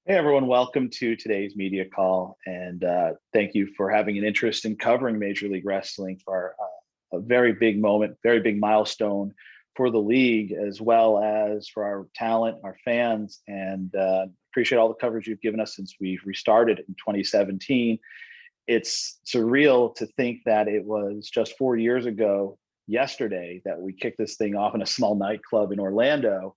Hey everyone, welcome to today's media call, and thank you for having an interest in covering Major League Wrestling for a very big moment, very big milestone for the league, as well as for our talent, our fans, and appreciate all the coverage you've given us since we've restarted in 2017. It's surreal to think that it was just 4 years ago yesterday that we kicked this thing off in a small nightclub in Orlando,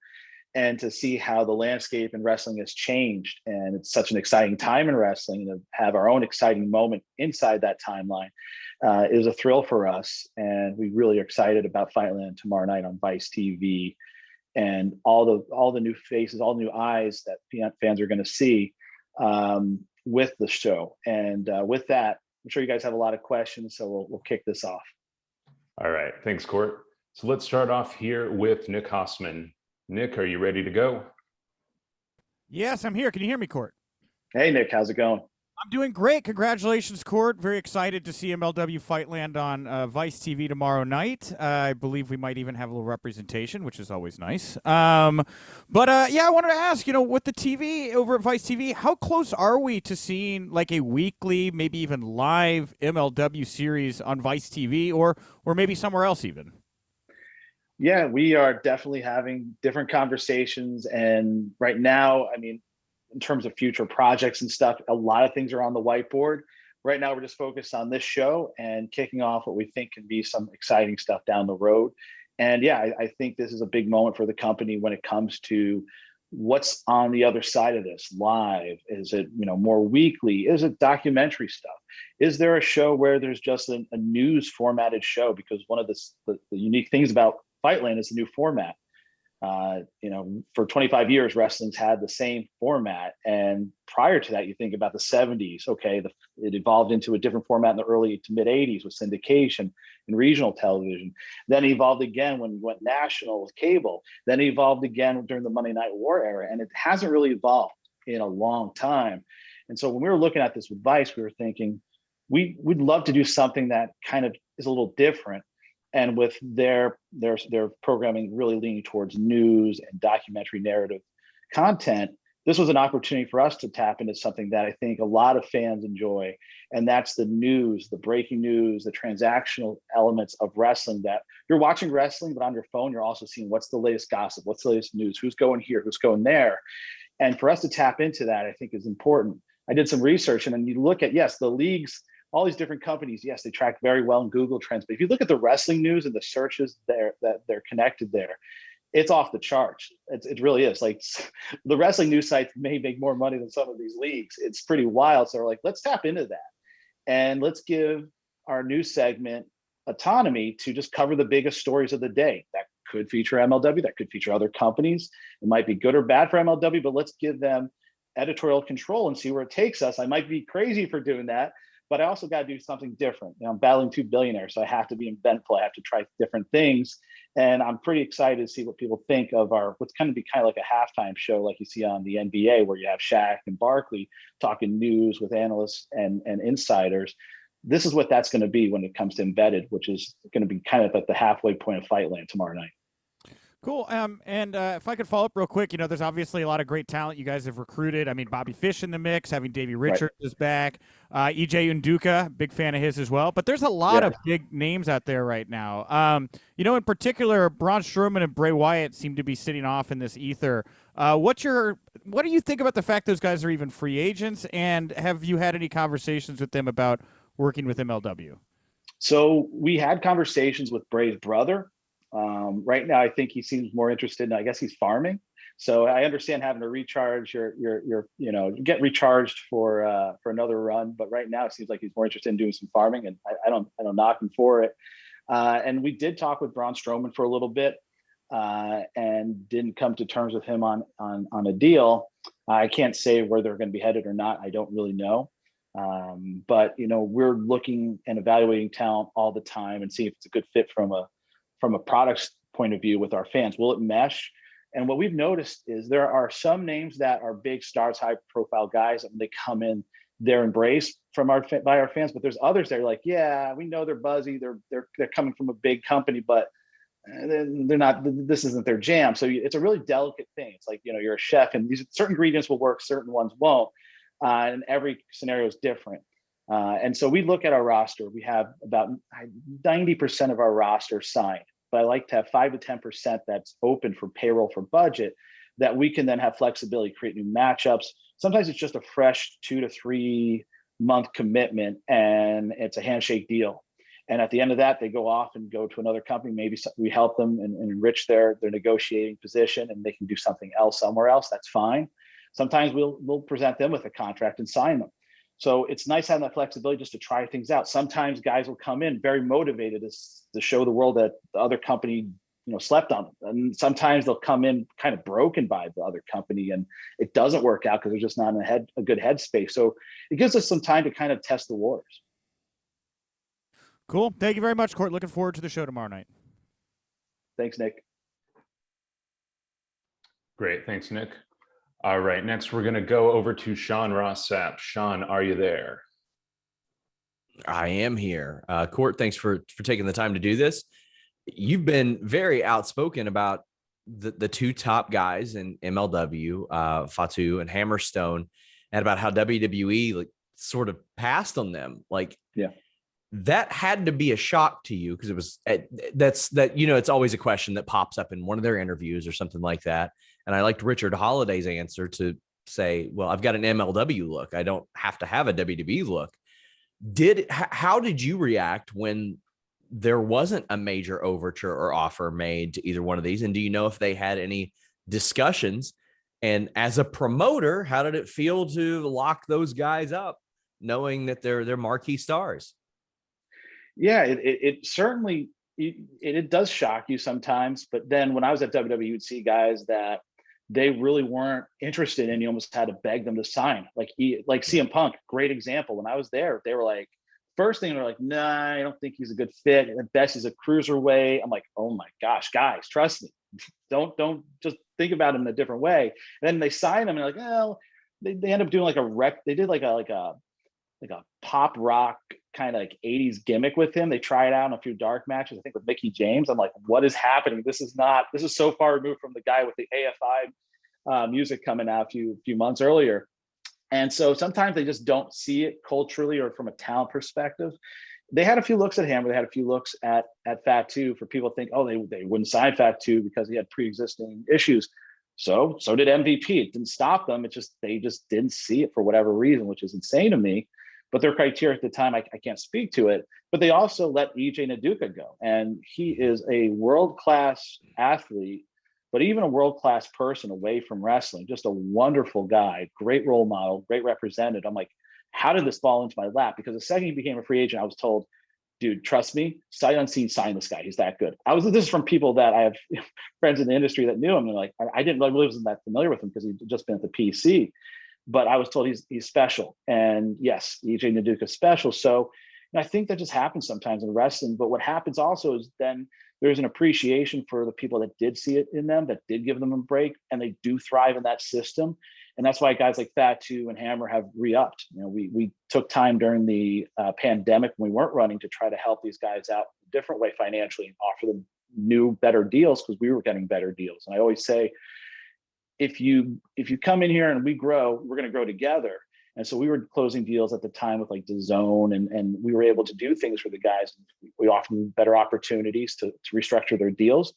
and to see how the landscape in wrestling has changed. And it's such an exciting time in wrestling to have our own exciting moment inside that timeline. It was a thrill for us. And we really are excited about Fightland tomorrow night on Vice TV, and all the new faces, all the new eyes that fans are going to see with the show. And with that, I'm sure you guys have a lot of questions, so we'll kick this off. All right, thanks, Court. So let's start off here with Nick Hossman. Nick, are you ready to go? Yes, I'm here. Can you hear me, Court? Hey, Nick, how's it going? I'm doing great. Congratulations, Court. Very excited to see MLW Fightland on Vice TV tomorrow night. I believe we might even have a little representation, which is always nice. Yeah, I wanted to ask, with the TV over at Vice TV, how close are we to seeing like a weekly, maybe even live MLW series on Vice TV, or maybe somewhere else even? Yeah, we are definitely having different conversations. And right now, I mean, in terms of future projects and stuff, a lot of things are on the whiteboard. Right now, we're just focused on this show and kicking off what we think can be some exciting stuff down the road. And yeah, I think this is a big moment for the company when it comes to what's on the other side of this. Live? Is it, more weekly? Is it documentary stuff? Is there a show where there's just a news formatted show? Because one of the unique things about Fightland is a new format. For 25 years, wrestling's had the same format. And prior to that, you think about the 70s, okay, it evolved into a different format in the early to mid 80s with syndication and regional television. Then evolved again when we went national with cable. Then evolved again during the Monday Night War era. And it hasn't really evolved in a long time. And so when we were looking at this with Vice, we were thinking, we'd love to do something that kind of is a little different. And with their programming really leaning towards news and documentary narrative content, this was an opportunity for us to tap into something that I think a lot of fans enjoy. And that's the news, the breaking news, the transactional elements of wrestling, that you're watching wrestling, but on your phone, you're also seeing what's the latest gossip, what's the latest news, who's going here, who's going there. And for us to tap into that, I think is important. I did some research, and then you look at, yes, the leagues, all these different companies, yes, they track very well in Google Trends. But if you look at the wrestling news and the searches there that they're connected there, it's off the charts. It really is. Like, the wrestling news sites may make more money than some of these leagues. It's pretty wild. So we're like, let's tap into that. And let's give our news segment autonomy to just cover the biggest stories of the day. That could feature MLW, that could feature other companies. It might be good or bad for MLW, but let's give them editorial control and see where it takes us. I might be crazy for doing that, but I also got to do something different. I'm battling two billionaires, so I have to be inventful. I have to try different things. And I'm pretty excited to see what people think of what's going to be kind of like a halftime show, like you see on the NBA, where you have Shaq and Barkley talking news with analysts and insiders. This is what that's going to be when it comes to Embedded, which is going to be kind of at the halfway point of Fightland tomorrow night. Cool. And if I could follow up real quick, there's obviously a lot of great talent you guys have recruited. I mean, Bobby Fish in the mix, having Davey Richards is back. EJ Nduka, big fan of his as well. But there's a lot of big names out there right now. In particular, Braun Strowman and Bray Wyatt seem to be sitting off in this ether. What do you think about the fact those guys are even free agents? And have you had any conversations with them about working with MLW? So we had conversations with Bray's brother. Right now, I think he seems more interested in, I guess he's farming. So I understand having to recharge get recharged for another run. But right now it seems like he's more interested in doing some farming, and I don't knock him for it. And we did talk with Braun Strowman for a little bit and didn't come to terms with him on a deal. I can't say where they're going to be headed or not. I don't really know. But we're looking and evaluating talent all the time and see if it's a good fit from a product point of view with our fans. Will it mesh? And what we've noticed is there are some names that are big stars, high profile guys, and they come in, they're embraced by our fans. But there's others that are like, yeah, we know they're buzzy, they're coming from a big company, but they're not, this isn't their jam. So it's a really delicate thing. It's like, you're a chef and these certain ingredients will work, certain ones won't. And every scenario is different. And so we look at our roster. We have about 90% of our roster signed, but I like to have 5 to 10% that's open for payroll for budget that we can then have flexibility, create new matchups. Sometimes it's just a fresh 2 to 3 month commitment and it's a handshake deal. And at the end of that, they go off and go to another company. Maybe we help them and enrich their negotiating position and they can do something else somewhere else. That's fine. Sometimes we'll present them with a contract and sign them. So it's nice having that flexibility just to try things out. Sometimes guys will come in very motivated to show the world that the other company, slept on them. And sometimes they'll come in kind of broken by the other company and it doesn't work out because they're just not in a good headspace. So it gives us some time to kind of test the waters. Cool. Thank you very much, Court. Looking forward to the show tomorrow night. Thanks, Nick. Great. Thanks, Nick. All right. Next, we're going to go over to Sean Ross Sapp. Sean, are you there? I am here. Court, thanks for taking the time to do this. You've been very outspoken about the two top guys in MLW, Fatu and Hammerstone, and about how WWE sort of passed on them. Yeah. That had to be a shock to you because it was it's always a question that pops up in one of their interviews or something like that. And I liked Richard Holiday's answer to say, well, I've got an MLW look. I don't have to have a WWE look. How did you react when there wasn't a major overture or offer made to either one of these? And do you know if they had any discussions? And as a promoter, how did it feel to lock those guys up, knowing that they're marquee stars? Yeah, it certainly, it does shock you sometimes. But then when I was at WWE, you'd see guys that they really weren't interested in. You almost had to beg them to sign. Like CM Punk, great example. When I was there, they were like, first thing they're like, nah, I don't think he's a good fit. At best, he's a cruiserweight. I'm like, oh my gosh, guys, trust me. Don't just think about him in a different way. And then they sign him and they're like, well, they end up doing like a rec. They did like a pop rock kind of like 80s gimmick with him. They tried out in a few dark matches, I think with Mickey James. I'm like, what is happening? This is so far removed from the guy with the AFI music coming out a few months earlier. And so sometimes they just don't see it culturally or from a talent perspective. They had a few looks at Hammer. They had a few looks at Fatu for people to think, oh, they wouldn't sign Fatu because he had pre-existing issues. So did MVP. It didn't stop them. They just didn't see it for whatever reason, which is insane to me. But their criteria at the time, I can't speak to it. But they also let EJ Nduka go. And he is a world-class athlete, but even a world-class person away from wrestling, just a wonderful guy, great role model, great representative. I'm like, how did this fall into my lap? Because the second he became a free agent, I was told, dude, trust me, sight unseen, sign this guy. He's that good. This is from people that I have friends in the industry that knew him. And like, I didn't really wasn't that familiar with him because he'd just been at the PC. But I was told he's special. And yes, EJ Nduka is special. So I think that just happens sometimes in wrestling. But what happens also is then there's an appreciation for the people that did see it in them, that did give them a break, and they do thrive in that system. And that's why guys like Fatu and Hammer have re-upped. We took time during the pandemic when we weren't running to try to help these guys out a different way financially and offer them new, better deals because we were getting better deals. And I always say, if you come in here and we grow, we're going to grow together. And so we were closing deals at the time with like the Zone, and we were able to do things for the guys. We offered them better opportunities to restructure their deals,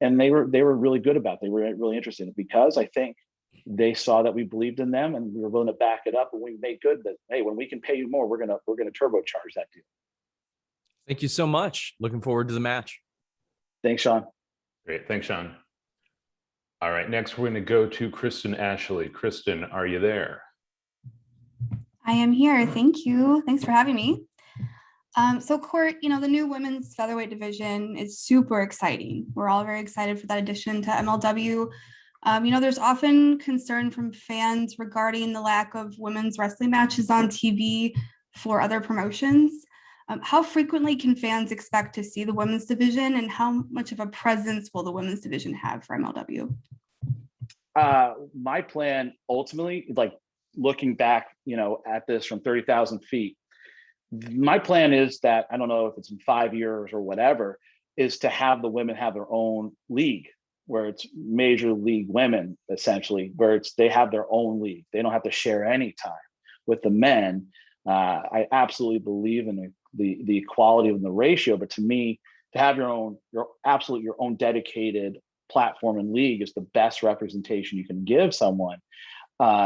and they were really good about it. They were really interested in it because I think they saw that we believed in them and we were willing to back it up, and we made good that, hey, when we can pay you more, we're gonna turbocharge that deal. Thank you so much. Looking forward to the match. Thanks, Sean. Great. Thanks, Sean. All right, next we're going to go to Kristen Ashley. Kristen, are you there? I am here. Thank you. Thanks for having me. So Court, the new women's featherweight division is super exciting. We're all very excited for that addition to MLW. There's often concern from fans regarding the lack of women's wrestling matches on TV for other promotions. How frequently can fans expect to see the women's division, and how much of a presence will the women's division have for MLW? My plan ultimately, like looking back, at this from 30,000 feet, my plan is that, I don't know if it's in 5 years or whatever, is to have the women have their own league, where it's Major League Women, essentially, where they have their own league. They don't have to share any time with the men. I absolutely believe in the equality of the ratio, but to me, to have your own dedicated platform and league is the best representation you can give someone.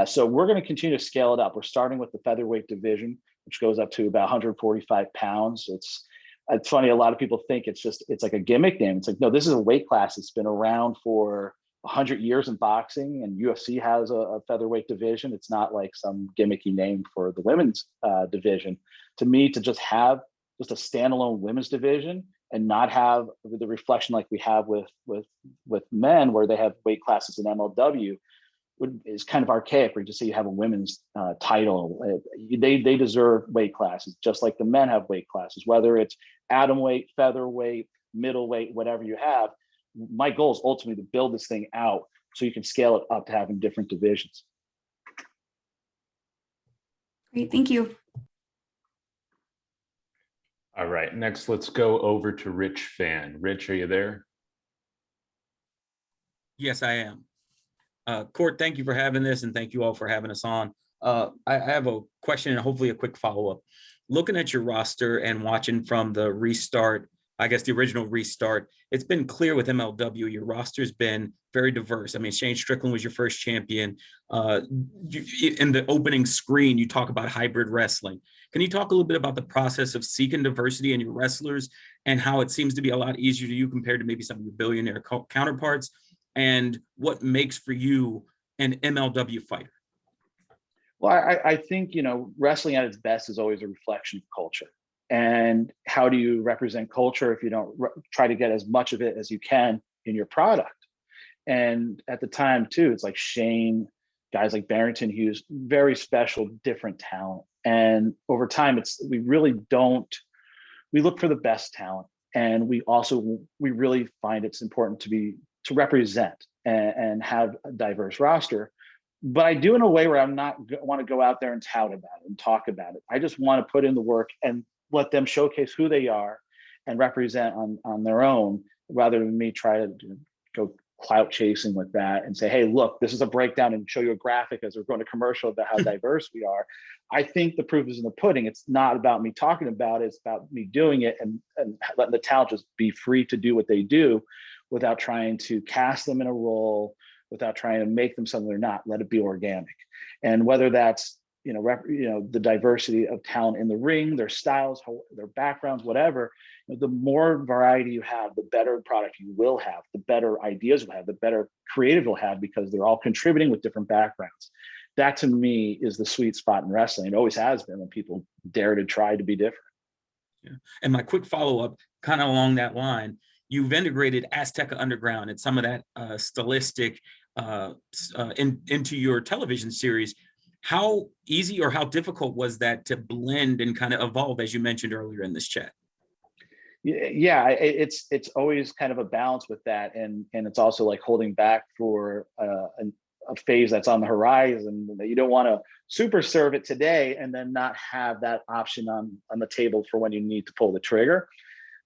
So we're going to continue to scale it up. We're starting with the featherweight division, which goes up to about 145 pounds. It's funny. A lot of people think it's like a gimmick name. It's like, no, this is a weight class that's been around for 100 years in boxing, and UFC has a featherweight division. It's not like some gimmicky name for the women's division. To me, to just have just a standalone women's division and not have the reflection like we have with men, where they have weight classes in MLW, is kind of archaic. Where you just say you have a women's title. They deserve weight classes just like the men have weight classes, whether it's atom weight, featherweight, middleweight, whatever you have. My goal is ultimately to build this thing out so you can scale it up to having different divisions. Great, thank you. All right, next let's go over to Rich Fan. Rich, are you there? Yes, I am. Court, thank you for having this, and thank you all for having us on. I have a question and hopefully a quick follow-up. Looking at your roster and watching from the restart, I guess the original restart, it's been clear with MLW, your roster's been very diverse. I mean, Shane Strickland was your first champion. In the opening screen, you talk about hybrid wrestling. Can you talk a little bit about the process of seeking diversity in your wrestlers and how it seems to be a lot easier to you compared to maybe some of your billionaire counterparts, and what makes for you an MLW fighter? Well, I think, wrestling at its best is always a reflection of culture. And how do you represent culture if you don't try to get as much of it as you can in your product? And at the time too, it's like Shane, guys like Barrington Hughes, very special, different talent. And over time, we look for the best talent. And we really find it's important to represent and have a diverse roster. But I do in a way where I'm not want to go out there and tout about it and talk about it. I just want to put in the work and let them showcase who they are and represent on their own, rather than me try to go clout chasing with that and say, hey, look, this is a breakdown, and show you a graphic as we're going to commercial about how diverse we are. I think the proof is in the pudding. It's not about me talking about it. It's about me doing it and letting the talent just be free to do what they do without trying to cast them in a role, without trying to make them something they're not. Let it be organic. And whether that's the diversity of talent in the ring, their styles, their backgrounds, whatever, the more variety you have, the better product you will have, the better ideas you'll have, the better creative you'll have, because they're all contributing with different backgrounds. That to me is the sweet spot in wrestling. It always has been, when people dare to try to be different. Yeah. And my quick follow-up, kind of along that line, you've integrated Azteca Underground and some of that stylistic into your television series. How easy or how difficult was that to blend and kind of evolve, as you mentioned earlier in this chat? Yeah, it's always kind of a balance with that, and it's also like holding back for a phase that's on the horizon. You don't want to super serve it today and then not have that option on the table for when you need to pull the trigger.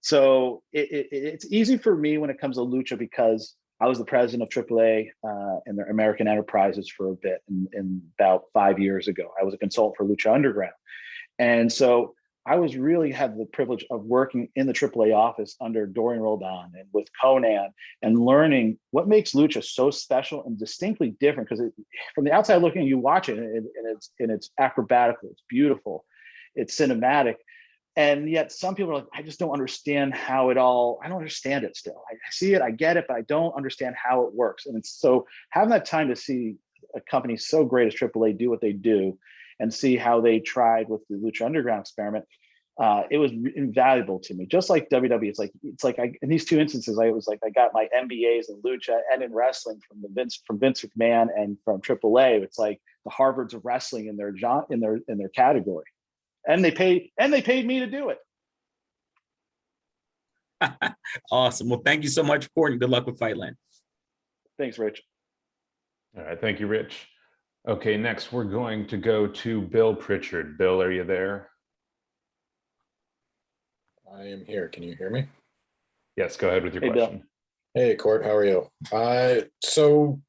So it's easy for me when it comes to Lucha, because I was the president of AAA and their American Enterprises for a bit, in about 5 years ago. I was a consultant for Lucha Underground. And so I really had the privilege of working in the AAA office under Dorian Roldan and with Conan, and learning what makes Lucha so special and distinctly different. Because from the outside looking, you watch it and it's acrobatical, it's beautiful, it's cinematic. And yet some people are like, I just don't understand how I don't understand it still. I see it, I get it, but I don't understand how it works. And it's so having that time to see a company so great as AAA do what they do, and see how they tried with the Lucha Underground experiment, it was invaluable to me. Just like WWE, it's like in these two instances, I got my MBAs in Lucha and in wrestling from Vince McMahon and from AAA. It's like the Harvards of wrestling in their category. And they paid me to do it. Awesome. Well, thank you so much, Court, and good luck with Fightland. Thanks, Rich. All right, thank you, Rich. Okay, next we're going to go to Bill Pritchard. Bill, are you there? I am here. Can you hear me? Yes, go ahead with your Hey, Bill. question. Hey, Court, how are you? So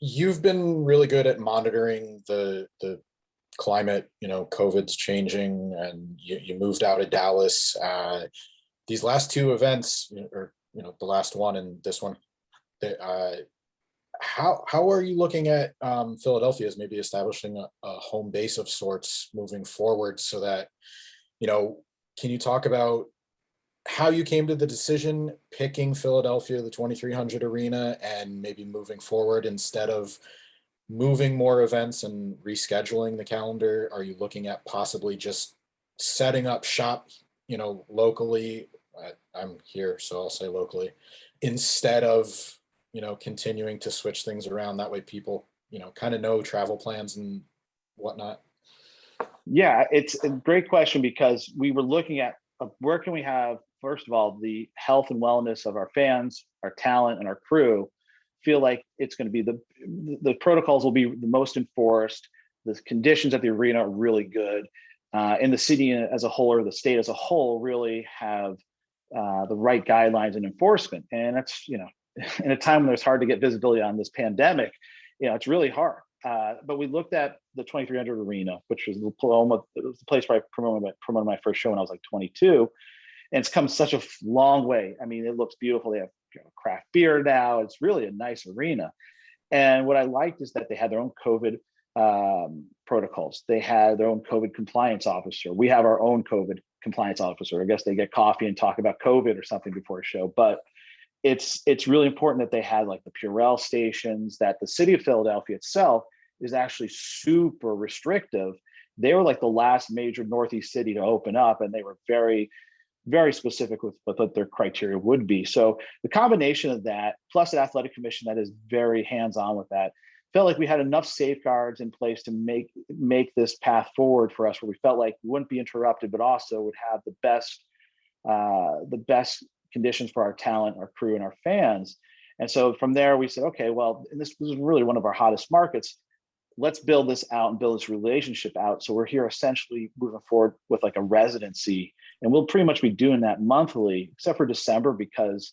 you've been really good at monitoring the climate. COVID's changing, and you moved out of Dallas. These last two events, or the last one and this one, how are you looking at Philadelphia as maybe establishing a home base of sorts moving forward, so that can you talk about how you came to the decision picking Philadelphia, the 2300 arena, and maybe moving forward instead of moving more events and rescheduling the calendar? Are you looking at possibly just setting up shop, locally? I'm here, so I'll say locally, instead of, continuing to switch things around. That way people, kind of know travel plans and whatnot. Yeah, it's a great question, because we were looking at where can we have, first of all, the health and wellness of our fans, our talent, and our crew feel like it's going to be the protocols will be the most enforced. The conditions at the arena are really good. In the city as a whole, or the state as a whole, really have the right guidelines and enforcement. And that's, in a time when it's hard to get visibility on this pandemic, it's really hard. But we looked at the 2300 arena, which was the place where I promoted my first show when I was like 22. And it's come such a long way. I mean, it looks beautiful. They have craft beer now. It's really a nice arena. And what I liked is that they had their own COVID protocols. They had their own COVID compliance officer. We have our own COVID compliance officer. I guess they get coffee and talk about COVID or something before a show. But it's really important that they had like the Purell stations, that the city of Philadelphia itself is actually super restrictive. They were like the last major Northeast city to open up, and they were very, very specific with what their criteria would be. So the combination of that, plus an athletic commission that is very hands-on with that, felt like we had enough safeguards in place to make this path forward for us, where we felt like we wouldn't be interrupted, but also would have the best conditions for our talent, our crew, and our fans. And so from there, we said, okay, well, and this is really one of our hottest markets. Let's build this out and build this relationship out. So we're here essentially moving forward with like a residency, and we'll pretty much be doing that monthly, except for December, because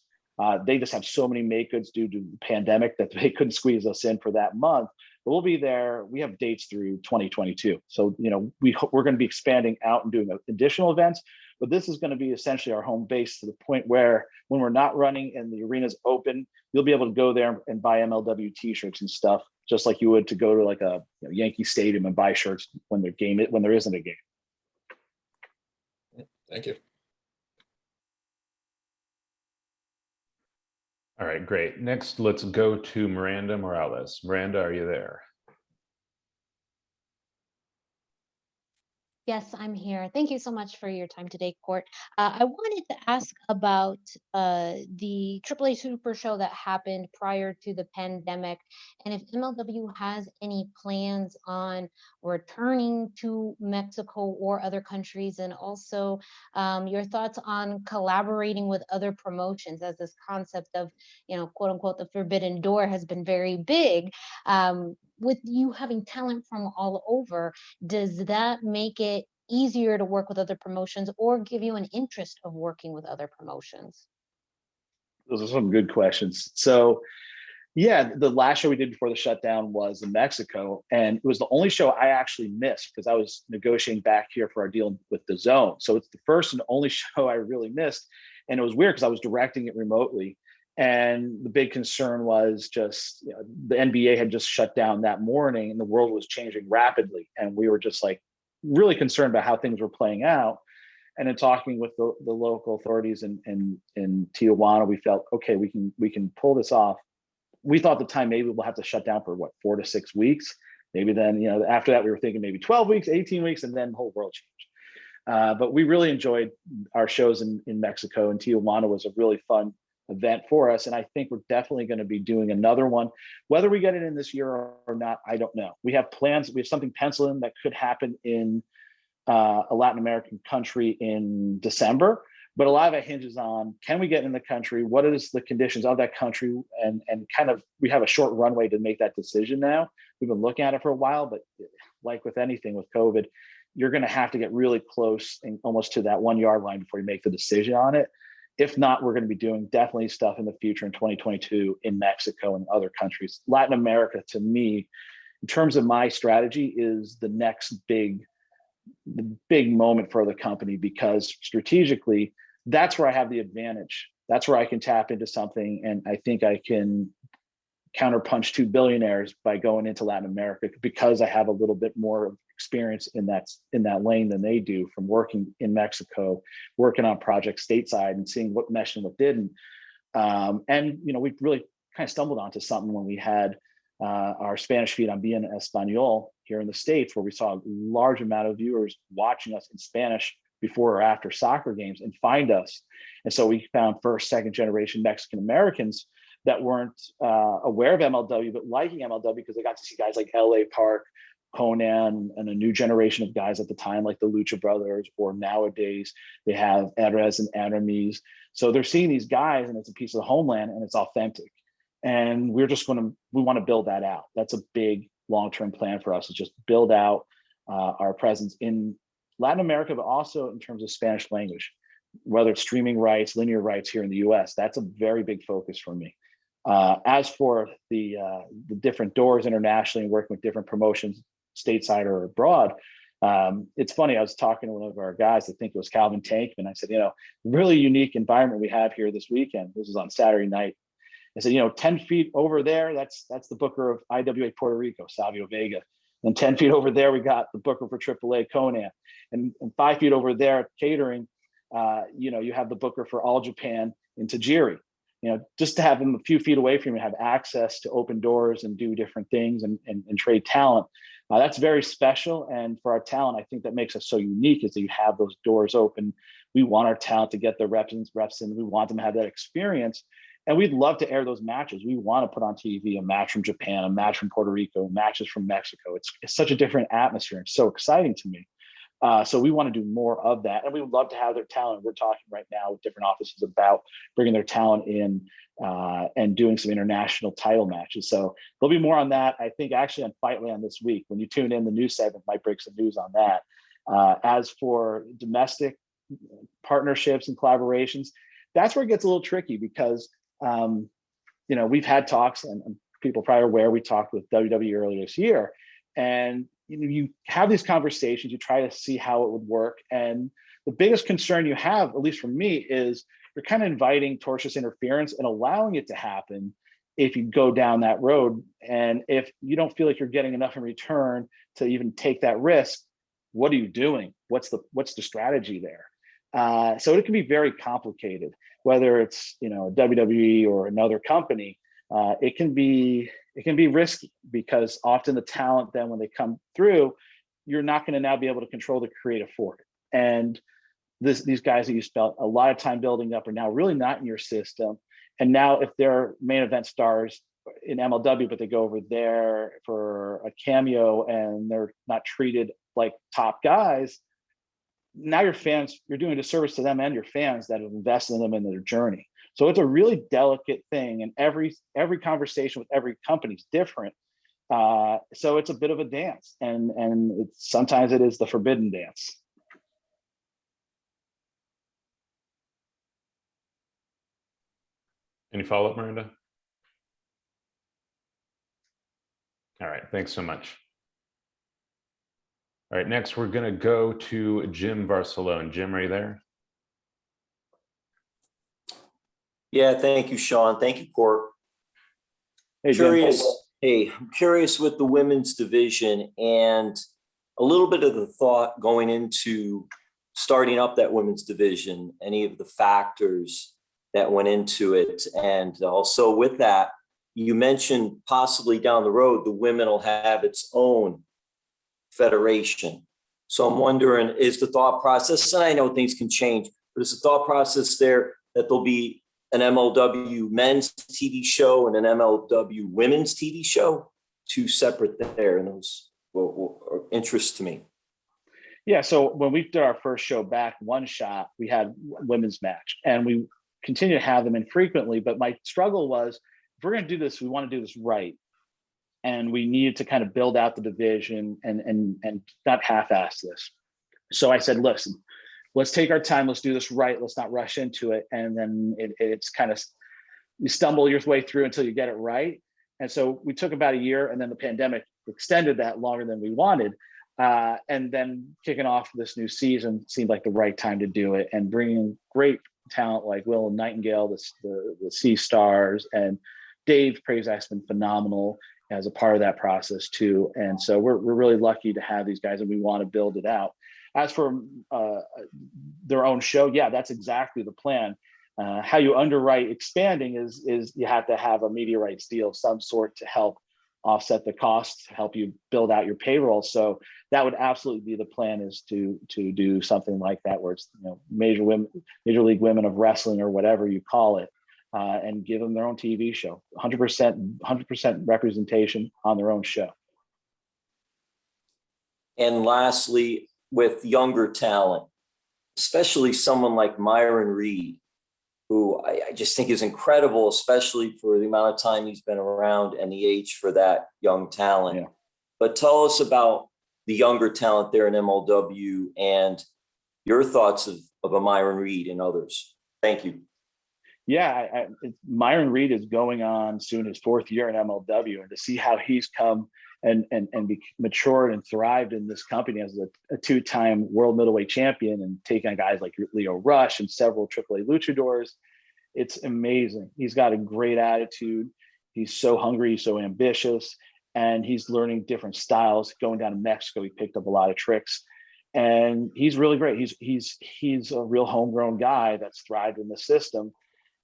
they just have so many make goods due to the pandemic that they couldn't squeeze us in for that month. But we'll be there. We have dates through 2022. So, we're going to be expanding out and doing additional events, but this is going to be essentially our home base, to the point where when we're not running and the arena's open, you'll be able to go there and buy MLW t-shirts and stuff, just like you would to go to like a Yankee Stadium and buy shirts when there isn't a game. Thank you. All right, great. Next, let's go to Miranda Morales. Miranda, are you there? Yes, I'm here. Thank you so much for your time today, Court. I wanted to ask about the AAA Super Show that happened prior to the pandemic, and if MLW has any plans on returning to Mexico or other countries, and also your thoughts on collaborating with other promotions, as this concept of, quote unquote, the forbidden door has been very big. With you having talent from all over, does that make it easier to work with other promotions, or give you an interest of working with other promotions? Those are some good questions. So yeah, the last show we did before the shutdown was in Mexico, and it was the only show I actually missed because I was negotiating back here for our deal with the Zone. So it's the first and only show I really missed. And it was weird because I was directing it remotely. And the big concern was just, the NBA had just shut down that morning, and the world was changing rapidly. And we were just like really concerned about how things were playing out. And in talking with the local authorities in Tijuana, we felt, okay, we can pull this off. We thought at the time maybe we'll have to shut down for 4 to 6 weeks. Maybe then, after that we were thinking maybe 12 weeks, 18 weeks, and then the whole world changed. But we really enjoyed our shows in Mexico, and Tijuana was a really fun event for us. And I think we're definitely going to be doing another one. Whether we get it in this year or not, I don't know. We have plans. We have something penciled in that could happen in a Latin American country in December. But a lot of it hinges on, can we get in the country? What is the conditions of that country? And kind of, we have a short runway to make that decision now. We've been looking at it for a while, but like with anything with COVID, you're going to have to get really close and almost to that 1 yard line before you make the decision on it. If not, we're going to be doing definitely stuff in the future in 2022 in Mexico and other countries. Latin America, to me, in terms of my strategy, is the next big moment for the company, because strategically, that's where I have the advantage. That's where I can tap into something, and I think I can counterpunch two billionaires by going into Latin America, because I have a little bit more experience in that lane than they do, from working in Mexico, working on projects stateside and seeing what meshed and what didn't. And we really kind of stumbled onto something when we had our Spanish feed on beIN Espanol here in the States, where we saw a large amount of viewers watching us in Spanish before or after soccer games and find us. And so we found first, second generation Mexican Americans that weren't aware of MLW, but liking MLW because they got to see guys like LA Park, Conan, and a new generation of guys at the time, like the Lucha Brothers, or nowadays they have Arez and Aramis. So they're seeing these guys, and it's a piece of the homeland, and it's authentic. And we want to build that out. That's a big long-term plan for us, is just build out our presence in Latin America, but also in terms of Spanish language, whether it's streaming rights, linear rights here in the US. That's a very big focus for me. As for the different doors internationally and working with different promotions, stateside or abroad, it's funny, I was talking to one of our guys, I think it was Calvin Tankman. I said, really unique environment we have here this weekend. This was on Saturday night. I said, 10 feet over there, that's the booker of IWA Puerto Rico, Savio Vega. And 10 feet over there, we got the booker for AAA, Conan. And 5 feet over there, catering, you have the booker for All Japan in Tajiri. Just to have them a few feet away from you, have access to open doors and do different things and trade talent. That's very special. And for our talent, I think that makes us so unique, is that you have those doors open. We want our talent to get their reps in. We want them to have that experience. And we'd love to air those matches. We want to put on TV a match from Japan, a match from Puerto Rico, matches from Mexico. It's such a different atmosphere. It's so exciting to me. So we want to do more of that. And we would love to have their talent. We're talking right now with different offices about bringing their talent in and doing some international title matches. So there'll be more on that, I think, actually on Fightland this week. When you tune in, the news segment might break some news on that. As for domestic partnerships and collaborations, that's where it gets a little tricky, because we've had talks, and people probably are aware, we talked with WWE earlier this year, and you have these conversations, you try to see how it would work. And the biggest concern you have, at least for me, is you're kind of inviting tortious interference and allowing it to happen if you go down that road. And if you don't feel like you're getting enough in return to even take that risk, what are you doing? What's the strategy there? So it can be very complicated, whether it's WWE or another company. It can be risky, because often the talent, then when they come through, you're not going to now be able to control the creative for it. And these guys that you spent a lot of time building up are now really not in your system. And now if they're main event stars in MLW, but they go over there for a cameo and they're not treated like top guys, now your fans, you're doing a disservice to them and your fans that have invested in them in their journey. So it's a really delicate thing, and every conversation with every company is different. So it's a bit of a dance, and sometimes it is the forbidden dance. Any follow-up, Miranda? All right, thanks so much. All right, next we're going to go to Jim Barcelone. Jim, are you there? Yeah, thank you, Sean. Thank you, Court. Hey, curious. Hey, I'm curious with the women's division and a little bit of the thought going into starting up that women's division, any of the factors that went into it. And also with that, you mentioned possibly down the road, the women will have its own federation. So I'm wondering, is the thought process, and I know things can change, but is the thought process there that there'll be an MLW men's TV show and an MLW women's TV show? Two separate there, and those are interest to me. Yeah, so when we did our first show back, One Shot, we had women's match, and we continue to have them infrequently. But my struggle was, if we're going to do this, we want to do this right, and we needed to kind of build out the division and not half-ass this. So I said, listen, let's take our time, let's do this right, let's not rush into it. And then it's kind of, you stumble your way through until you get it right. And so we took about a year, and then the pandemic extended that longer than we wanted. And then kicking off this new season seemed like the right time to do it, and bringing great talent like Willow, Nightingale, the Sea Stars, and Dave Prazak's been phenomenal as a part of that process too. And so we're really lucky to have these guys, and we want to build it out. As for their own show, yeah, that's exactly the plan. How you underwrite expanding is you have to have a media rights deal of some sort to help offset the costs, help you build out your payroll. So that would absolutely be the plan, is to do something like that, where it's, you know, Major League Women of Wrestling or whatever you call it, and give them their own TV show, 100% representation on their own show. And lastly, with younger talent, especially someone like Myron Reed, who I just think is incredible, especially for the amount of time he's been around and the age for that young talent. Yeah. But tell us about the younger talent there in MLW and your thoughts of a Myron Reed and others. Thank you. Yeah, Myron Reed is going on soon his 4th year in MLW, and to see how he's come and be matured and thrived in this company as a 2-time world middleweight champion, and taking on guys like Leo Rush and several AAA luchadors, it's amazing. He's got a great attitude. He's so hungry, he's so ambitious, and he's learning different styles. Going down to Mexico, he picked up a lot of tricks, and he's really great. He's a real homegrown guy that's thrived in the system.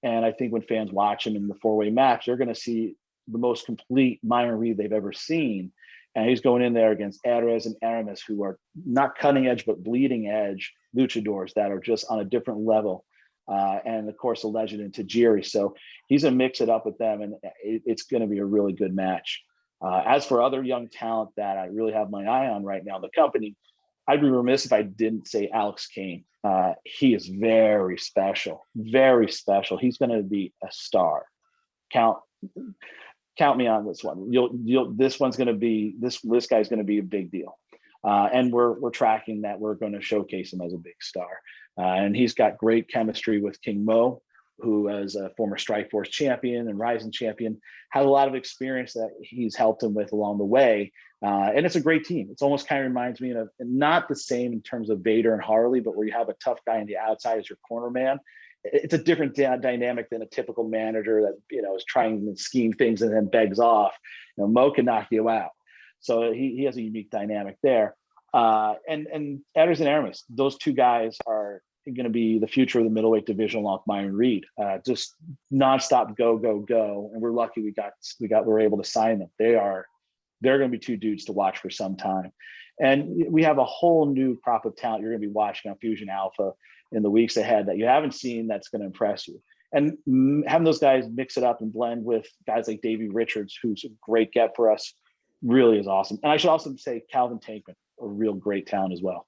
And I think when fans watch him in the 4-way match, they're going to see the most complete Myron Reed they've ever seen. And he's going in there against Arez and Aramis, who are not cutting edge, but bleeding edge luchadors that are just on a different level. And of course, a legend in Tajiri. So he's going to mix it up with them, and it's going to be a really good match. As for other young talent that I really have my eye on right now in the company, I'd be remiss if I didn't say Alex Kane. He is very special, very special. He's going to be a star. Count me on this one. This one's going to be, this guy's going to be a big deal. And we're tracking that. We're going to showcase him as a big star. And he's got great chemistry with King Mo, who is a former Strikeforce champion and Rising champion, has a lot of experience that he's helped him with along the way. And it's a great team. It's almost kind of reminds me of, not the same in terms of Vader and Harley, but where you have a tough guy on the outside as your corner man. It's a different dynamic than a typical manager that, you know, is trying to scheme things and then begs off. You know, Mo can knock you out. So he has a unique dynamic there. And Arez and Aramis, those two guys are going to be the future of the middleweight division along with Myron Reed. Just nonstop go. And we're lucky we were able to sign them. They're going to be two dudes to watch for some time. And we have a whole new crop of talent you're going to be watching on Fusion Alpha in the weeks ahead that you haven't seen, that's going to impress you. And having those guys mix it up and blend with guys like Davey Richards, who's a great get for us, really is awesome. And I should also say Calvin Tankman, a real great talent as well.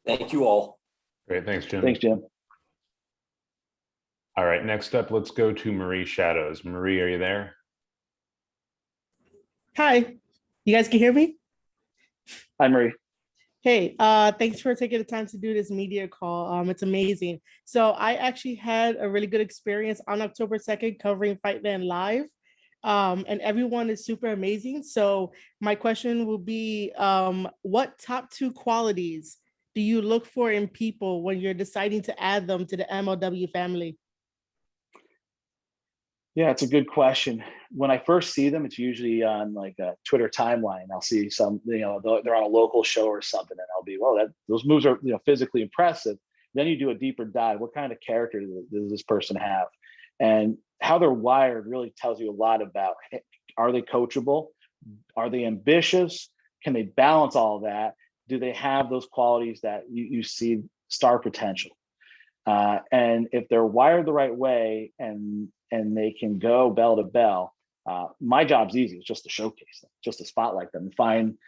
Thank you all. Great. Thanks, Jim. Thanks, Jim. All right. Next up, let's go to Marie Shadows. Marie, are you there? Hi, you guys can hear me? Hi, Marie. Hey, thanks for taking the time to do this media call. It's amazing. So I actually had a really good experience on October 2nd covering Fightland Live, and everyone is super amazing. So my question will be, what top 2 qualities do you look for in people when you're deciding to add them to the MLW family? Yeah, it's a good question. When I first see them, it's usually on like a Twitter timeline. I'll see some, you know, they're on a local show or something, and I'll be, well, those moves are, you know, physically impressive. Then you do a deeper dive. What kind of character does this person have? And how they're wired really tells you a lot about, are they coachable? Are they ambitious? Can they balance all of that? Do they have those qualities that you see star potential? And if they're wired the right way and they can go bell to bell, my job's easy. It's just to showcase them, just to spotlight them, and find,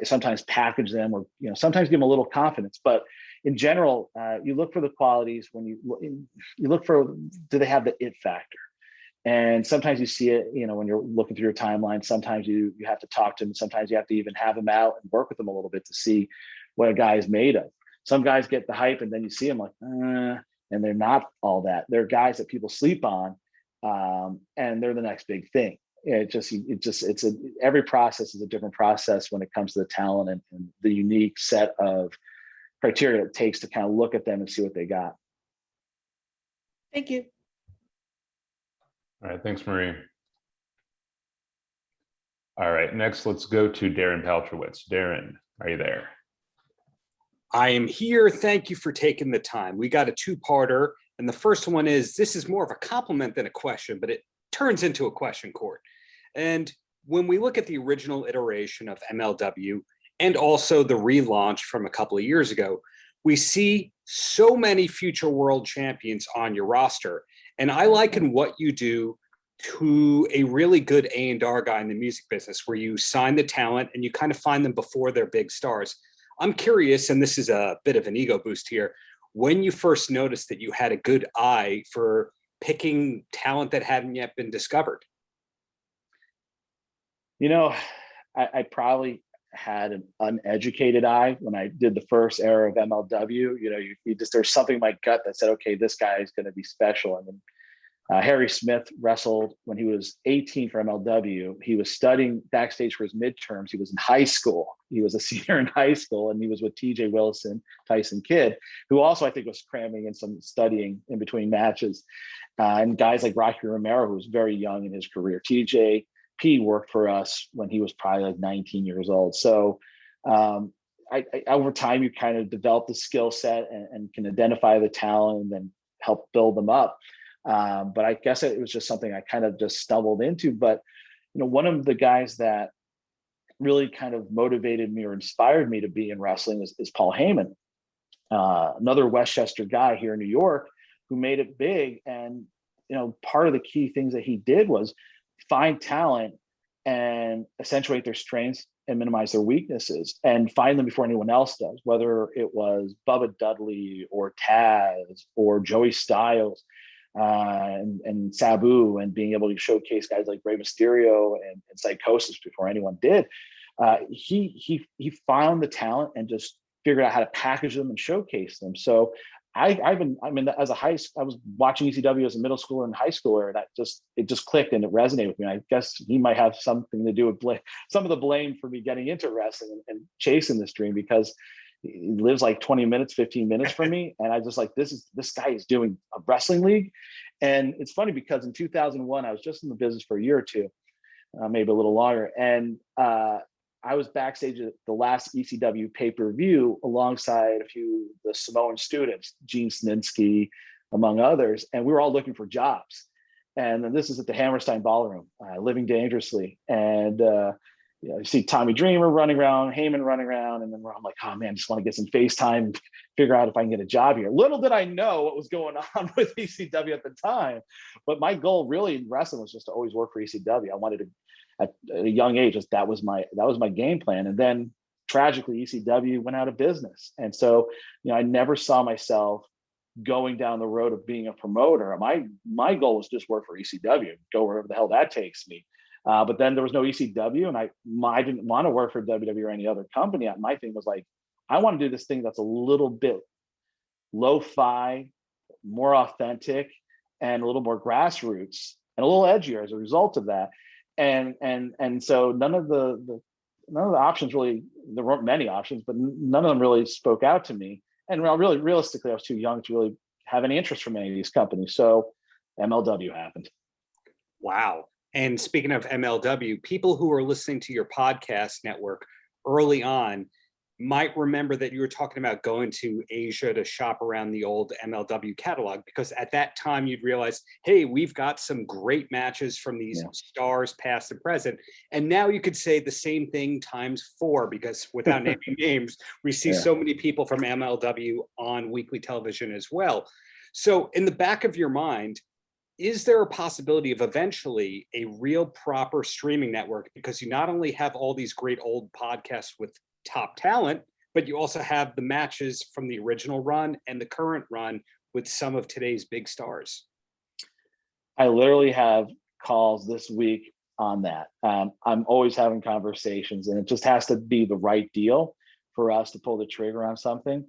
sometimes package them, or, you know, sometimes give them a little confidence. But in general, you look for the qualities when you look for, do they have the it factor? And sometimes you see it, you know, when you're looking through your timeline. Sometimes you have to talk to them. Sometimes you have to even have them out and work with them a little bit to see what a guy is made of. some guys get the hype and then you see them like, and they're not all that. They're guys that people sleep on, and they're the next big thing. Every process is a different process when it comes to the talent and the unique set of criteria it takes to kind of look at them and see what they got. Thank you. All right, thanks, Marie. All right, next let's go to Darren Paltrowitz. Darren, are you there? I am here. Thank you for taking the time. We got a two-parter, and the first one is, this is more of a compliment than a question, but it turns into a question, Court. And when we look at the original iteration of MLW and also the relaunch from a couple of years ago, we see so many future world champions on your roster. And I liken what you do to a really good A&R guy in the music business, where you sign the talent and you kind of find them before they're big stars. I'm curious, and this is a bit of an ego boost here, when you first noticed that you had a good eye for picking talent that hadn't yet been discovered. You know, I probably had an uneducated eye when I did the first era of MLW. You know, you just, there's something in my gut that said, okay, this guy is going to be special. And then Harry Smith wrestled when he was 18 for MLW. He was studying backstage for his midterms. He was in high school. He was a senior in high school, and he was with TJ Wilson, Tyson Kidd, who also I think was cramming in some studying in between matches. And guys like Rocky Romero, who was very young in his career. TJ P worked for us when he was probably like 19 years old. So I over time, you kind of develop the skill set and can identify the talent and then help build them up. But I guess it was just something I kind of just stumbled into. But, you know, one of the guys that really kind of motivated me or inspired me to be in wrestling is Paul Heyman, another Westchester guy here in New York who made it big. And, you know, part of the key things that he did was find talent and accentuate their strengths and minimize their weaknesses and find them before anyone else does, whether it was Bubba Dudley or Taz or Joey Styles. And Sabu, and being able to showcase guys like Rey Mysterio and Psychosis before anyone did. He found the talent and just figured out how to package them and showcase them. So I was watching ECW as a middle schooler and high schooler, and it just clicked and it resonated with me. I guess he might have something to do with some of the blame for me getting into wrestling and chasing this dream, because he lives like 20 minutes, 15 minutes from me. And I just like, this guy is doing a wrestling league. And it's funny because in 2001, I was just in the business for a year or two, maybe a little longer. And I was backstage at the last ECW pay-per-view alongside a few of the Samoan students, Gene Snitsky, among others. And we were all looking for jobs. And then this is at the Hammerstone Ballroom, Living Dangerously. And you know, you see Tommy Dreamer running around, Heyman running around, and then I'm like, oh man, just want to get some FaceTime and figure out if I can get a job here. Little did I know what was going on with ECW at the time, but my goal really in wrestling was just to always work for ECW. I wanted to, at a young age, that was my game plan. And then tragically, ECW went out of business, and so you know, I never saw myself going down the road of being a promoter. My goal was just work for ECW, go wherever the hell that takes me. But then there was no ECW, and I didn't want to work for WWE or any other company. My thing was like, I want to do this thing that's a little bit lo-fi, more authentic, and a little more grassroots, and a little edgier as a result of that. And so none of the options really, there weren't many options, but none of them really spoke out to me. And really, realistically, I was too young to really have any interest from any of these companies. So MLW happened. Wow. And speaking of MLW, people who are listening to your podcast network early on might remember that you were talking about going to Asia to shop around the old MLW catalog, because at that time you'd realize, hey, we've got some great matches from these stars past and present. And now you could say the same thing times 4, because without naming names, we see so many people from MLW on weekly television as well. So in the back of your mind, is there a possibility of eventually a real proper streaming network? Because you not only have all these great old podcasts with top talent, but you also have the matches from the original run and the current run with some of today's big stars. I literally have calls this week on that. I'm always having conversations, and it just has to be the right deal for us to pull the trigger on something.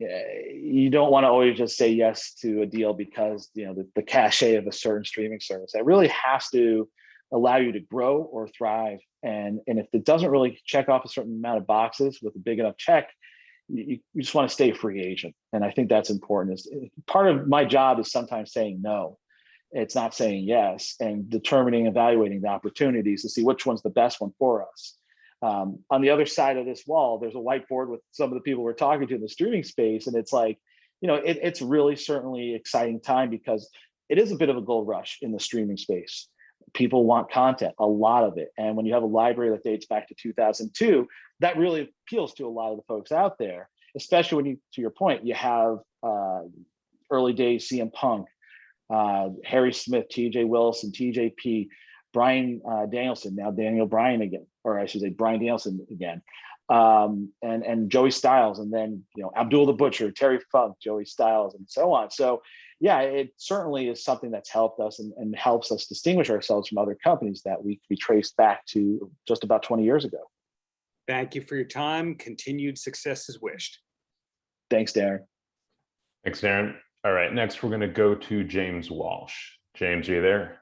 you don't want to always just say yes to a deal because, you know, the cachet of a certain streaming service. That really has to allow you to grow or thrive. And if it doesn't really check off a certain amount of boxes with a big enough check, you just want to stay a free agent. And I think that's important. Is part of my job is sometimes saying no. It's not saying yes, and determining, evaluating the opportunities to see which one's the best one for us. On the other side of this wall, there's a whiteboard with some of the people we're talking to in the streaming space. And it's like, you know, it's really certainly exciting time because it is a bit of a gold rush in the streaming space. People want content, a lot of it. And when you have a library that dates back to 2002, that really appeals to a lot of the folks out there, especially when you, to your point, you have early days CM Punk, Harry Smith, TJ Wilson, TJP, Brian Danielson, now Daniel Bryan again, or I should say Brian Danielson again, and Joey Styles, and then, you know, Abdul the Butcher, Terry Funk, Joey Styles, and so on. So yeah, it certainly is something that's helped us and helps us distinguish ourselves from other companies that we traced back to just about 20 years ago. Thank you for your time. Continued success is wished. Thanks, Darren. Thanks, Darren. All right, next we're going to go to James Walsh. James, are you there?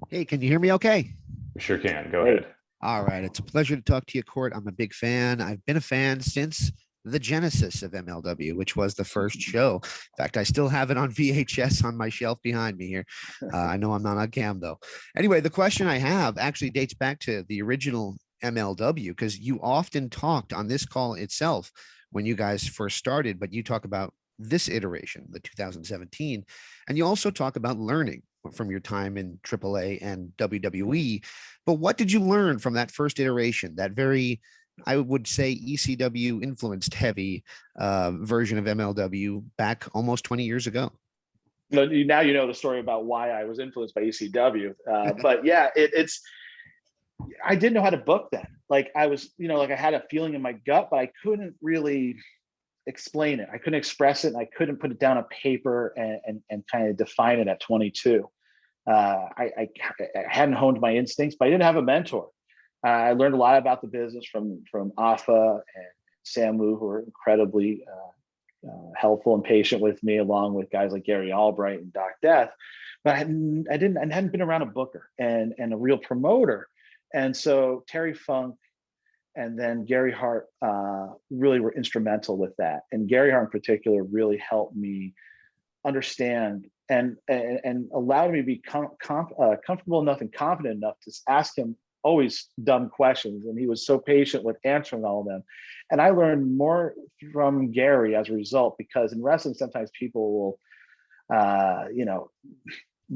Hey, can you hear me okay? We sure can. Go ahead. All right. It's a pleasure to talk to you, Court. I'm a big fan. I've been a fan since the genesis of MLW, which was the first show. In fact, I still have it on VHS on my shelf behind me here. I know I'm not on cam, though. Anyway, the question I have actually dates back to the original MLW, because you often talked on this call itself when you guys first started, but you talk about this iteration, the 2017, and you also talk about learning from your time in AAA and WWE. But what did you learn from that first iteration, that very, I would say, ECW influenced heavy version of MLW back almost 20 years ago? Now you know the story about why I was influenced by ECW. But yeah, it's, I didn't know how to book then. Like I was, you know, like I had a feeling in my gut, but I couldn't really explain it. I couldn't express it, and I couldn't put it down on paper and kind of define it at 22. I hadn't honed my instincts, but I didn't have a mentor. I learned a lot about the business from Afa and Samu, who were incredibly helpful and patient with me, along with guys like Gary Albright and Doc Death. But I hadn't been around a booker and a real promoter. And so Terry Funk and then Gary Hart really were instrumental with that. And Gary Hart in particular really helped me understand and allowed me to be comfortable enough and confident enough to ask him always dumb questions. And he was so patient with answering all of them. And I learned more from Gary as a result, because in wrestling, sometimes people will, you know,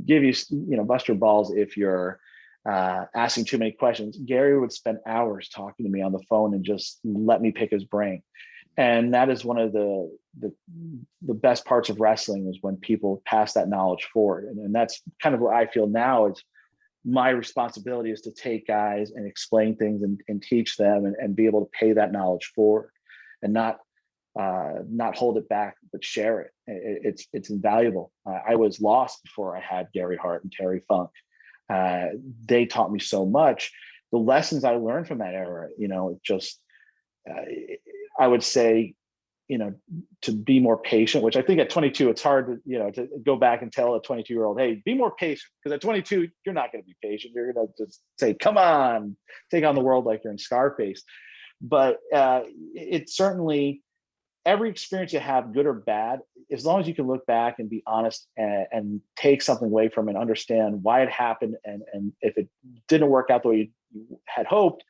give you, you know, bust your balls if you're asking too many questions. Gary would spend hours talking to me on the phone and just let me pick his brain. And that is one of the best parts of wrestling, is when people pass that knowledge forward. And that's kind of where I feel now is my responsibility is to take guys and explain things and teach them and be able to pay that knowledge forward and not hold it back, but share it. It's invaluable. I was lost before I had Gary Hart and Terry Funk. They taught me so much. The lessons I learned from that era, you know, just, I would say, you know, to be more patient, which I think at 22, it's hard to, you know, to go back and tell a 22-year-old, hey, be more patient. Because at 22, you're not going to be patient. You're going to just say, come on, take on the world like you're in Scarface. But it's certainly, every experience you have, good or bad, as long as you can look back and be honest and take something away from it and understand why it happened, and if it didn't work out the way you had hoped,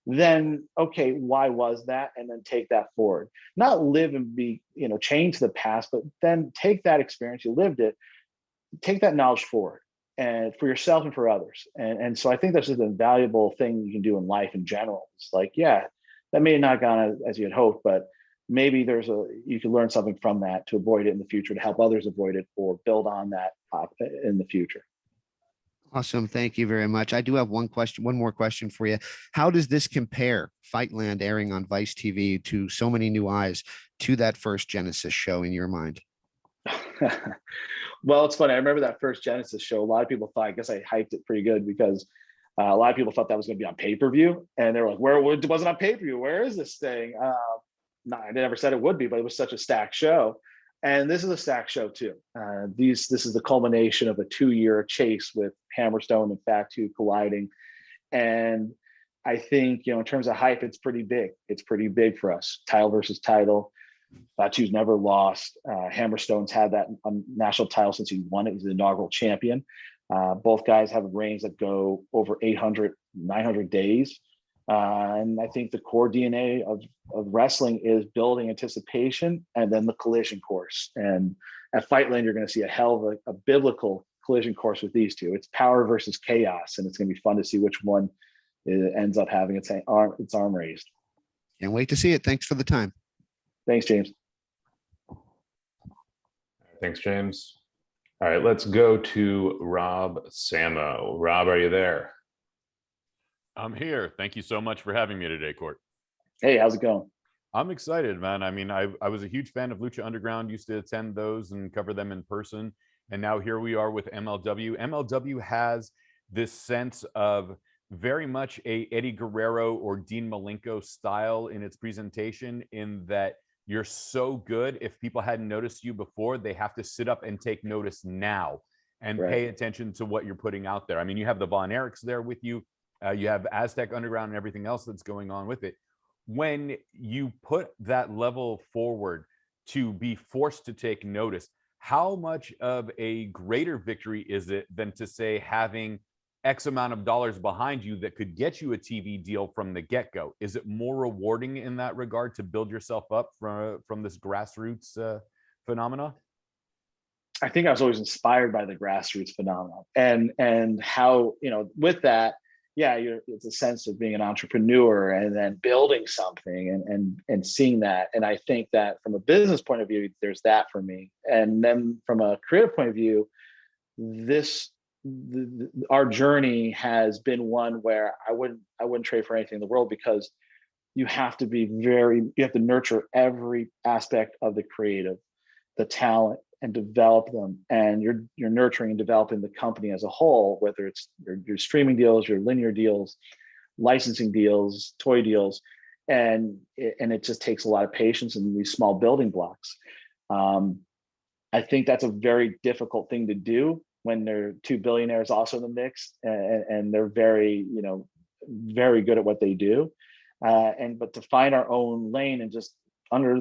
then okay, why was that? And then take that forward. Not live and be, you know, chained to the past, but then take that experience, you lived it, take that knowledge forward, and for yourself and for others. And so I think that's just a valuable thing you can do in life in general. It's like, yeah, that may not have gone as you had hoped, but maybe you can learn something from that to avoid it in the future, to help others avoid it or build on that in the future. Awesome. Thank you very much. I do have one more question for you. How does this compare, Fightland airing on Vice TV, to so many new eyes, to that first Genesis show in your mind? Well, it's funny. I remember that first Genesis show. A lot of people thought, I guess I hyped it pretty good, because A lot of people thought that was going to be on pay-per-view, and they were like, "Where it wasn't on pay-per-view? Where is this thing?" No, I never said it would be, but it was such a stacked show, and this is a stacked show too. This is the culmination of a 2-year chase with Hammerstone and Fatu colliding, and I think, in terms of hype, it's pretty big. It's pretty big for us. Title versus title. Fatu's never lost. Hammerstone's had that national title since he won it. He's the inaugural champion. Both guys have reigns that go over 800, 900 days. And I think the core DNA of wrestling is building anticipation and then the collision course. And at Fightland, you're going to see a hell of a biblical collision course with these two. It's power versus chaos, and it's going to be fun to see which one ends up having its arm raised. Can't wait to see it. Thanks for the time. Thanks, James. Thanks, James. All right, let's go to Rob Samo. Rob, are you there? I'm here. Thank you so much for having me today, Court. Hey, how's it going? I'm excited, man. I mean, I was a huge fan of Lucha Underground, used to attend those and cover them in person. And now here we are with MLW. MLW has this sense of very much a Eddie Guerrero or Dean Malenko style in its presentation, in that you're so good. If people hadn't noticed you before, they have to sit up and take notice now and pay attention to what you're putting out there. I mean, you have the Von Erichs there with you. You have Aztec Underground and everything else that's going on with it. When you put that level forward to be forced to take notice, how much of a greater victory is it than to say having X amount of dollars behind you that could get you a TV deal from the get-go? Is it more rewarding in that regard to build yourself up from this grassroots phenomena? I think I was always inspired by the grassroots phenomenon, and how, with that, it's a sense of being an entrepreneur and then building something and seeing that. And I think that from a business point of view, there's that for me. And then from a creative point of view, our journey has been one where I wouldn't trade for anything in the world, because you have to nurture every aspect of the creative, the talent, and develop them. And you're nurturing and developing the company as a whole, whether it's your streaming deals, your linear deals, licensing deals, toy deals, and it just takes a lot of patience in these small building blocks. I think that's a very difficult thing to do when there are two billionaires also in the mix, and they're very, very good at what they do. But to find our own lane and just under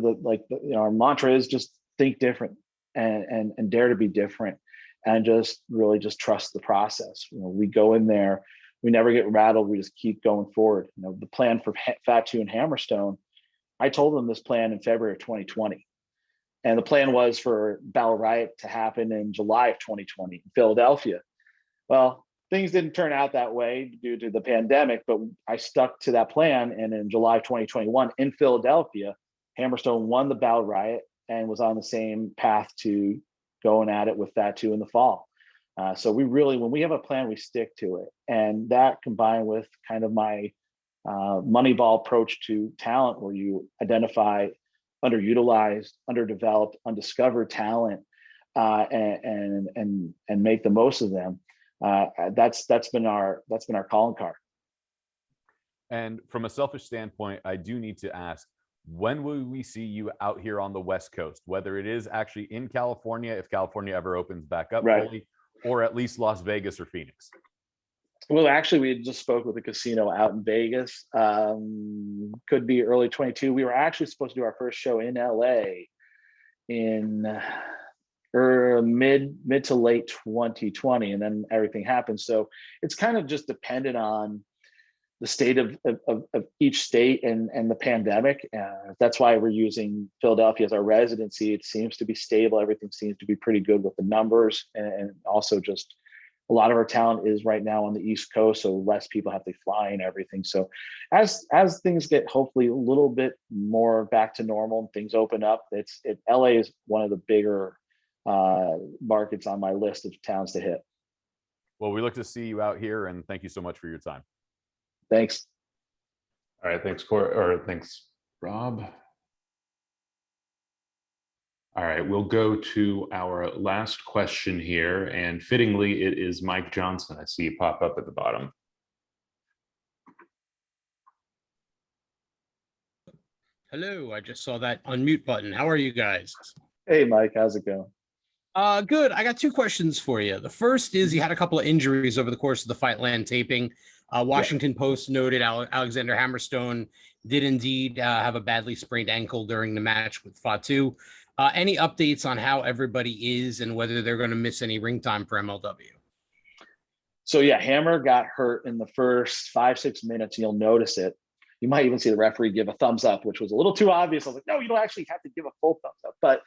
our mantra is just think different and dare to be different, and just really just trust the process. We go in there, we never get rattled. We just keep going forward. The plan for Fatu and Hammerstone, I told them this plan in February of 2020. And the plan was for Battle Riot to happen in July of 2020 in Philadelphia. Well, things didn't turn out that way due to the pandemic, but I stuck to that plan. And in July of 2021 in Philadelphia, Hammerstone won the Battle Riot and was on the same path to going at it with Fatu in the fall. So we really, when we have a plan, we stick to it. And that, combined with kind of my Moneyball approach to talent, where you identify underutilized, underdeveloped, undiscovered talent, and make the most of them. That's been our calling card. And from a selfish standpoint, I do need to ask, when will we see you out here on the West Coast, whether it is actually in California, if California ever opens back up fully, or at least Las Vegas or Phoenix? Well, actually, we just spoke with a casino out in Vegas. Could be early 22. We were actually supposed to do our first show in LA in mid to late 2020, and then everything happened. So it's kind of just dependent on the state of each state and the pandemic. That's why we're using Philadelphia as our residency. It seems to be stable. Everything seems to be pretty good with the numbers, and also just a lot of our talent is right now on the East Coast, so less people have to fly and everything. So as things get hopefully a little bit more back to normal and things open up, LA is one of the bigger markets on my list of towns to hit. Well, we look to see you out here, and thank you so much for your time. Thanks. All right, thanks, thanks, Rob. All right, we'll go to our last question here, and fittingly, it is Mike Johnson. I see you pop up at the bottom. Hello, I just saw that unmute button. How are you guys? Hey, Mike, how's it going? Good. I got two questions for you. The first is you had a couple of injuries over the course of the Fightland taping. Washington Post noted Alexander Hammerstone did indeed have a badly sprained ankle during the match with Fatu. Any updates on how everybody is and whether they're going to miss any ring time for MLW? So yeah, Hammer got hurt in the first 5-6 minutes. You'll notice it. You might even see the referee give a thumbs up, which was a little too obvious. I was like, no, you don't actually have to give a full thumbs up. But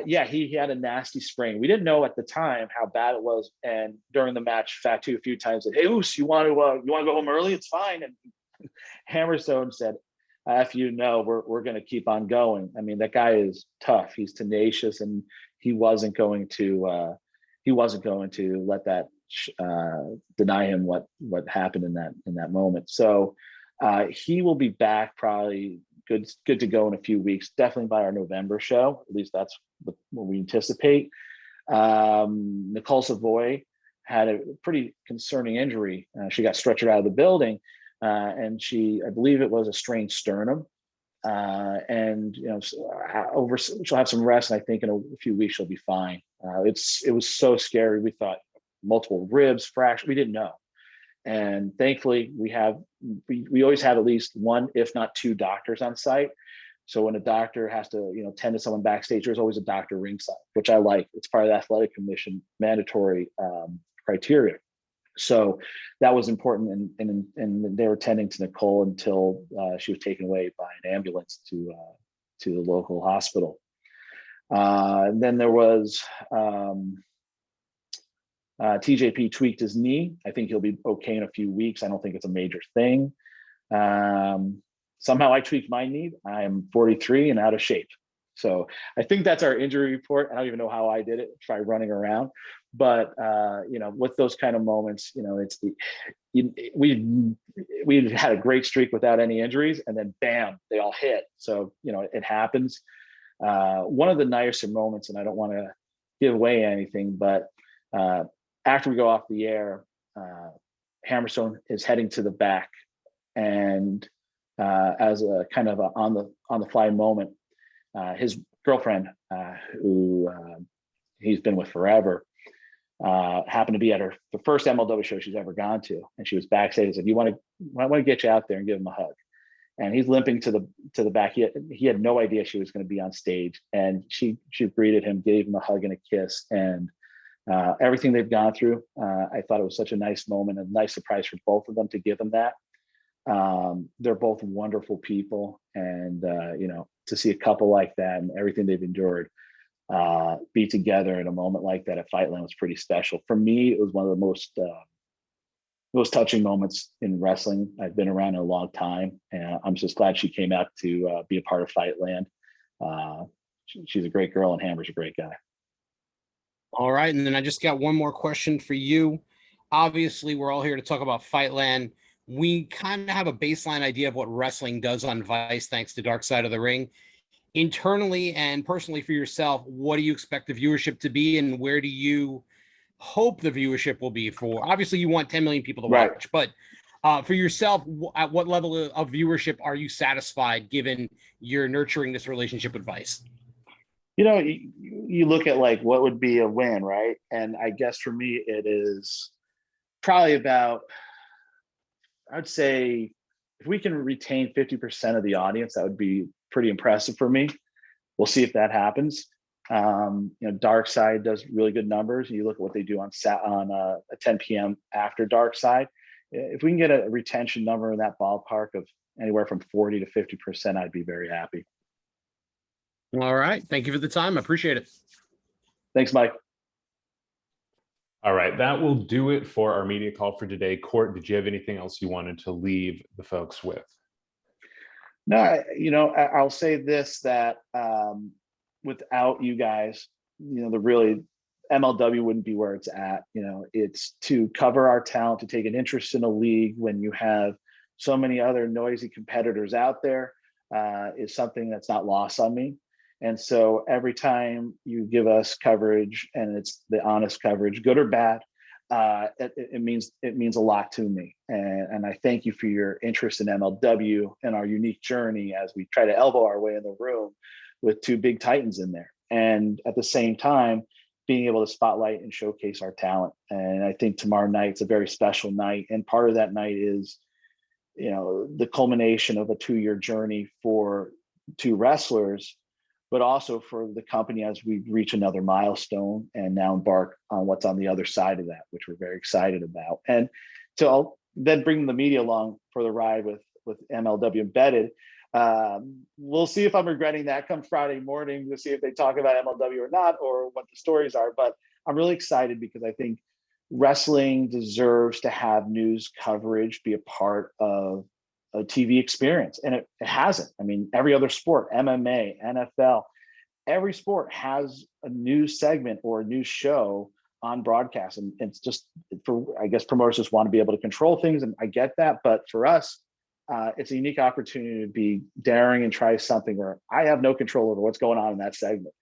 yeah, he had a nasty sprain. We didn't know at the time how bad it was. And during the match, Fatu a few times said, "Hey, Oos, you want to go home early? It's fine." And Hammerstone said, "If you know, we're going to keep on going." I mean, that guy is tough. He's tenacious, and he wasn't going to let that deny him what happened in that moment. So he will be back probably good to go in a few weeks, definitely by our November show. At least that's what we anticipate. Nicole Savoy had a pretty concerning injury. She got stretchered out of the building, and I believe it was a strained sternum. And she'll have some rest, and I think in a few weeks she'll be fine. It was so scary. We thought multiple ribs fractured. We didn't know. And thankfully, we always have at least one, if not two, doctors on site. So when a doctor has to, tend to someone backstage, there's always a doctor ringside, which I like. It's part of the athletic commission mandatory criteria. So that was important, and they were tending to Nicole until she was taken away by an ambulance to the local hospital. And then there was. TJP tweaked his knee. I think he'll be okay in a few weeks. I don't think it's a major thing. Somehow I tweaked my knee. I am 43 and out of shape. So I think that's our injury report. I don't even know how I did it. Try running around. But, with those kind of moments, we had a great streak without any injuries, and then bam, they all hit. So, it happens. One of the nicer moments, and I don't want to give away anything, but after we go off the air, Hammerstone is heading to the back, and as a kind of on the fly moment, his girlfriend, who he's been with forever, happened to be at the first MLW show she's ever gone to, and she was backstage. He said, I want to get you out there and give him a hug. And he's limping to the back. He had no idea she was going to be on stage, and she greeted him, gave him a hug and a kiss, and everything they've gone through. I thought it was such a nice moment, a nice surprise for both of them to give them that. They're both wonderful people, and to see a couple like that and everything they've endured be together in a moment like that at Fightland was pretty special. For me, it was one of the most touching moments in wrestling. I've been around a long time, and I'm just glad she came out to be a part of Fightland. She's a great girl, and Hammer's a great guy. All right, and then I just got one more question for you. Obviously, we're all here to talk about Fightland. We kind of have a baseline idea of what wrestling does on Vice, thanks to Dark Side of the Ring. Internally and personally for yourself, what do you expect the viewership to be, and where do you hope the viewership will be for? Obviously, you want 10 million people to watch, but for yourself, at what level of viewership are you satisfied given you're nurturing this relationship with Vice? You look at like what would be a win, right? And I guess for me, it is probably about, I'd say if we can retain 50% of the audience, that would be pretty impressive for me. We'll see if that happens. Dark Side does really good numbers. You look at what they do on 10 p.m. after Dark Side. If we can get a retention number in that ballpark of anywhere from 40 to 50%, I'd be very happy. All right. Thank you for the time. I appreciate it. Thanks, Mike. All right. That will do it for our media call for today. Court, did you have anything else you wanted to leave the folks with? No, I'll say this, that without you guys, the really MLW wouldn't be where it's at. It's to cover our talent, to take an interest in a league when you have so many other noisy competitors out there is something that's not lost on me. And so every time you give us coverage, and it's the honest coverage, good or bad, it means a lot to me. And I thank you for your interest in MLW and our unique journey as we try to elbow our way in the room with two big titans in there. And at the same time, being able to spotlight and showcase our talent. And I think tomorrow night's a very special night. And part of that night is, the culmination of a 2-year journey for two wrestlers, but also for the company as we reach another milestone and now embark on what's on the other side of that, which we're very excited about. And to then bring the media along for the ride with MLW Embedded. We'll see if I'm regretting that come Friday morning to see if they talk about MLW or not, or what the stories are. But I'm really excited because I think wrestling deserves to have news coverage be a part of a TV experience. And it hasn't. I mean, every other sport, MMA, NFL, every sport has a news segment or a news show on broadcast. And it's just I guess promoters just want to be able to control things. And I get that. But for us, it's a unique opportunity to be daring and try something where I have no control over what's going on in that segment.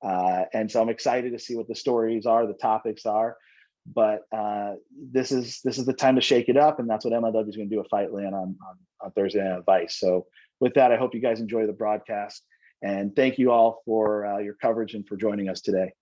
And so I'm excited to see what the stories are, the topics are. But this is the time to shake it up, and that's what MLW is going to do at Fightland on Thursday Night Vice. So with that, I hope you guys enjoy the broadcast, and thank you all for your coverage and for joining us today.